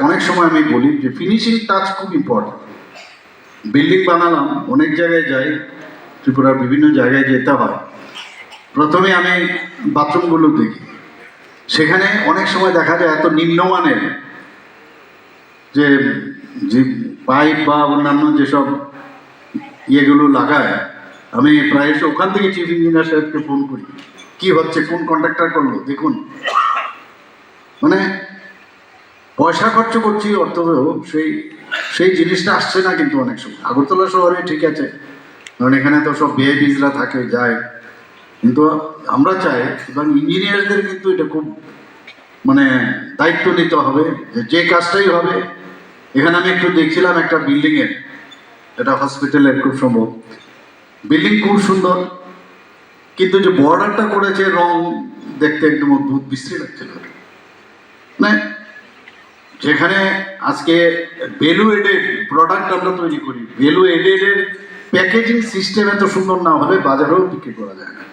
অনেক সময় আমি বলি যে ফিনিশিং টাচ খুব ইম্পর্টেন্ট। বিল্ডিং বানালাম, অনেক জায়গায় যাই, ত্রিপুরার বিভিন্ন জায়গায় যেতে হয়, প্রথমে আমি বাথরুমগুলো দেখি। সেখানে অনেক সময় দেখা যায় এত নিম্নমানের যে যে পাইপ বা অন্যান্য যেসব ইয়েগুলো লাগায়, আমি প্রায়শ ওখান থেকে চিফ ইঞ্জিনিয়ার সাহেবকে ফোন করি, কি হচ্ছে, কোন কন্ট্রাক্টর করলো দেখুন। মানে পয়সা খরচ করছি, অর্থ সেই সেই জিনিসটা আসছে না। কিন্তু অনেক সময় আগরতলা শহরে ঠিক আছে, কারণ এখানে তো সব ভিআইপিসরা থাকে, যায়, কিন্তু আমরা চাই এবং ইঞ্জিনিয়ারদের কিন্তু এটা খুব মানে দায়িত্ব নিতে হবে যে কাজটাই হবে। এখানে আমি একটু দেখছিলাম একটা বিল্ডিংয়ের, এটা হসপিটালের খুব সম্ভব, বিল্ডিং খুব সুন্দর, কিন্তু যে বর্ডারটা করেছে রং দেখতে একদম অদ্ভুত বিশ্রী লাগছিল। মানে যেখানে আজকে ভ্যালু এডেড প্রোডাক্ট আমরা তৈরি করি, ভ্যালু এডেডের প্যাকেজিং সিস্টেম এত সুন্দর না হলে বাজারেও বিক্রি করা যায় না।